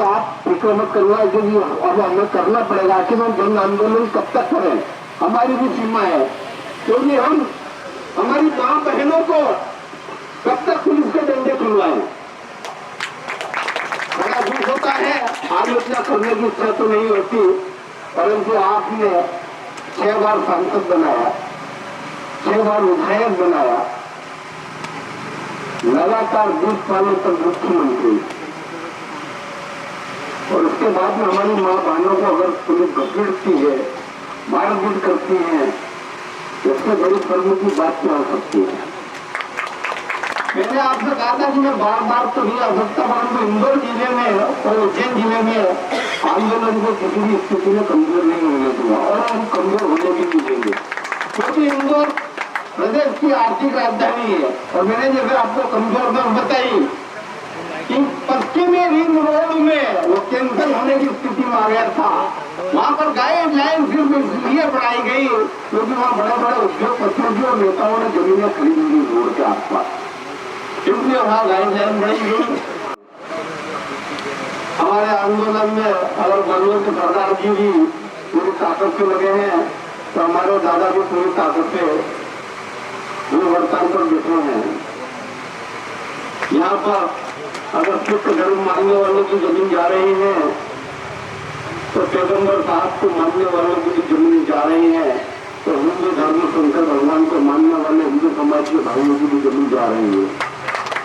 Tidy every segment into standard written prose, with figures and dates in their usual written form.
आप फिक्र मत करना, क्योंकि अब हमें करना पड़ेगा। आखिर हम जन आंदोलन कब तक करें, हमारी भी सीमा है। क्योंकि हम हमारी मां बहनों को कब तक पुलिस के डंडे खुलवाएं। बड़ा दुख होता है, आलोचना करने की इच्छा तो नहीं होती, परंतु आपने 6 बार सांसद बनाया, 6 बार विधायक बनाया, लगातार 20 सालों तक मुख्यमंत्री, और उसके बाद में हमारी मां बहनों को अगर पुलिस घसीटती है, मारपीट करती है, इससे बड़ी शर्म की बात क्या हो सकती है। मैंने आपसे कहा था कि मैं बार बार तो नहीं आ सकता, परंतु इंदौर जिले में और उज्जैन जिले में आंदोलन को किसी भी स्थिति में कमजोर नहीं होने दूंगा, और हम कमजोर होने भी नहीं देंगे। क्योंकि इंदौर प्रदेश की आर्थिक राजधानी है, और मैंने जैसे आपको कमजोर दर बताई कि पश्चिमी रिंग रोड में वो कैंसल होने की स्थिति में आ गया था, वहां पर गाइडलाइन सिर्फ इसलिए बनाई गई क्योंकि वहां बड़े बड़े उद्योगपतियों की और नेताओं ने जमीनें खरीदी ली रोड के आसपास, इसलिए वहां गाइडलाइन बनाई गई। हमारे आंदोलन में अगर बलवंत सरदार जी भी पूरी ताकत से लगे हैं, तो हमारे दादा भी पूरी ताकत से हड़ताल पर बैठे हैं। यहाँ पर अगर सिख धर्म मानने वालों की जमीन जा रही है, तो पैगंबर साहब को मानने वालों की जमीन जा रही है, तो हिंदू धर्म शंकर भगवान को मानने वाले हिंदू समाज के भाइयों की भी जमीन जा रही है।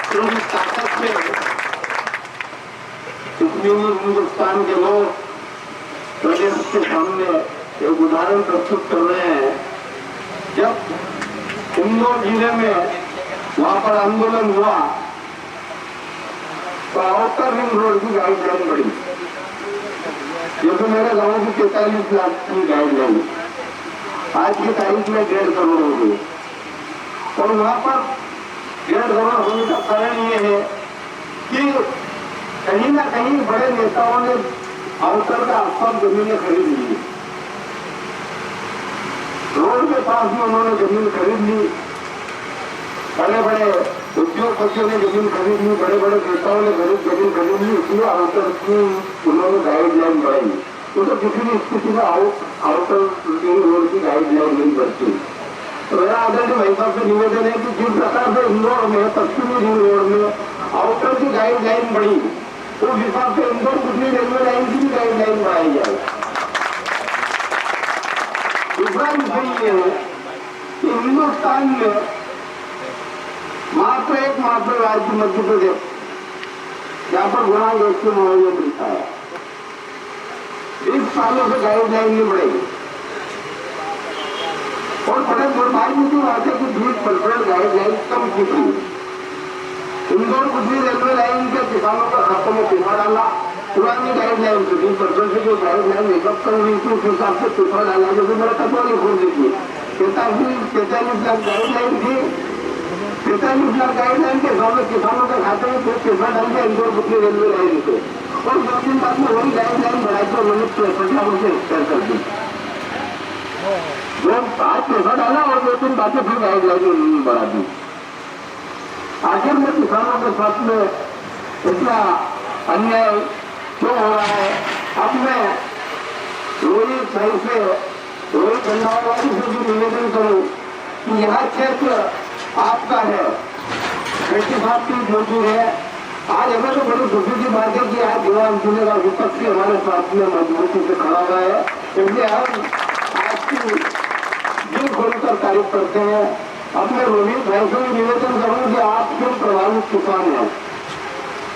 तो इस ताकत से इसलिए हिंदुस्तान के लोग प्रदेश के सामने एक उदाहरण प्रस्तुत कर रहे हैं। जब इंदौर जिले में वहां पर आंदोलन हुआ, तो आउटर रिंग रोड की गाइडलाइन बढ़ी, ये तो मेरे गांव की 43 लाख की गाइडलाइन आज की तारीख में 1.5 करोड़ हो गई। और वहां पर 1.5 करोड़ होने का कारण ये है कि कहीं ना कहीं बड़े नेताओं ने आउटर का आसपास जमीनें खरीद ली, रोड के पास में उन्होंने जमीन खरीद ली, बड़े बड़े उद्योगपतियों ने जमीन खरीद ली, बड़े बड़े नेताओं ने जमीन खरीद ली, इसलिए आउटर की उन्होंने गाइडलाइन बढ़ाई। तो किसी भी स्थिति में आउटर रिंग रोड की गाइडलाइन नहीं बढ़ती। तो मेरा आदरणीय भाई साहब से निवेदन है कि जिस प्रकार से इंदौर में पश्चिमी रिंग रोड में आउटर की गाइडलाइन बढ़ी, उस हिसाब से इंदौर कुटनी रेलवे लाइन की भी गाइडलाइन बढ़ाई जाए। दूसरा विषय ये है कि हिंदुस्तान में मात्र एकमात्र राज्य मध्य प्रदेश, जहां पर गुणांक 1 से मुआवजा मिलता है, 20 सालों से गाइडलाइन नहीं बढ़ेगी। और बड़े दुर्भाग्य की बात है कि 20% गाइडलाइन कम की थी। इंदौर कुटनी रेलवे लाइन के किसानों का खातों में पैसा डाला, पुरानी गाइडलाइन से 20% से जो गाइडलाइन मेकअप कर रही थी, उस हिसाब से पैसा डाला, जैसे मेरा कटोरी खोल दीजिए, 45 लाख गाइडलाइन थी, 45 लाख गाइडलाइन के हिसाब से किसानों के खाते में पैसा डाल दिया इंदौर कुटनी रेलवे लाइन से, और 2 दिन बाद में वही गाइडलाइन बढ़ाई तो उन्होंने 63 लाख से एक्सपायर कर दी। आज पैसा डाला और 2 दिन बाद में फिर गाइडलाइन बढ़ा दी। आखिर में किसानों के साथ में इतना अन्याय क्यों हो रहा है? अब मैं रोहित भाई से, रोहित चंद्रावाली से भी निवेदन करूं कि यह क्षेत्र आपका है, कृषि साहब की मौजूद है। आज हमें तो बड़ी खुशी की बात है कि आज दीवान जिले का विपक्ष हमारे साथ में मजबूती से खड़ा हुआ है, इसलिए हम आपकी दिल खोलकर तारीफ करते हैं। अब मैं रोहित भाई से निवेदन करूं कि आप क्यों प्रभावित किसान हैं।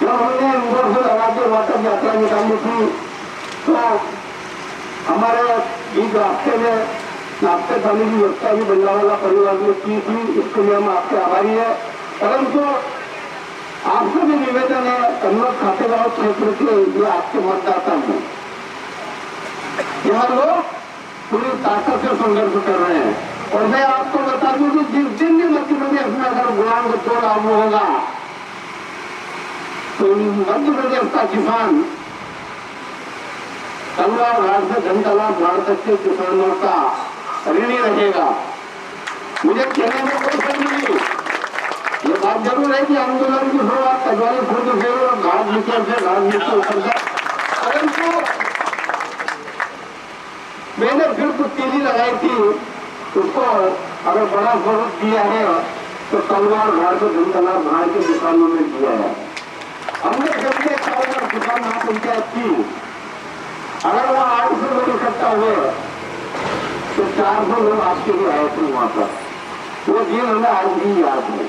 जब हमने इंदौर से लगा के वाटर यात्रा निकाली थी, तो हमारे बीच रास्ते में नाश्ते पानी की व्यवस्था भी बंजावाला परिवार ने की थी, इसके लिए हम आपके आभारी है। परंतु आपसे भी निवेदन है, कन्नौज खातेगांव क्षेत्र के ये आपके मतदाता हैं, यहाँ लोग पूरी ताकत से संघर्ष कर रहे हैं। और मैं आपको बता दूं कि जिस दिन भी मध्य प्रदेश में अगर गुलाम को लागू होगा, तो मध्य प्रदेश का किसान तलवार घाट से घंटालाल घाट तक के किसानों का ऋणी रहेगा। मुझे कहने में कोई शक नहीं, ये बात जरूर है कि आंदोलन की शुरुआत कटवाली खुर्द से और घाट नीचे से घाट नीचे उतर मैंने फिर कुछ तेजी लगाई थी, उसको अगर बड़ा स्वरूप दिया है तो तलवार घाट को धनतलार भाड़ की दुकानों में दिया है। हमने जब ये 4 दुकान महापंचायत की, अगर वहाँ 800 लोग इकट्ठा हुए तो 400 लोग आपके लिए आए थे वहां पर। वो दिन हमें आज भी याद है।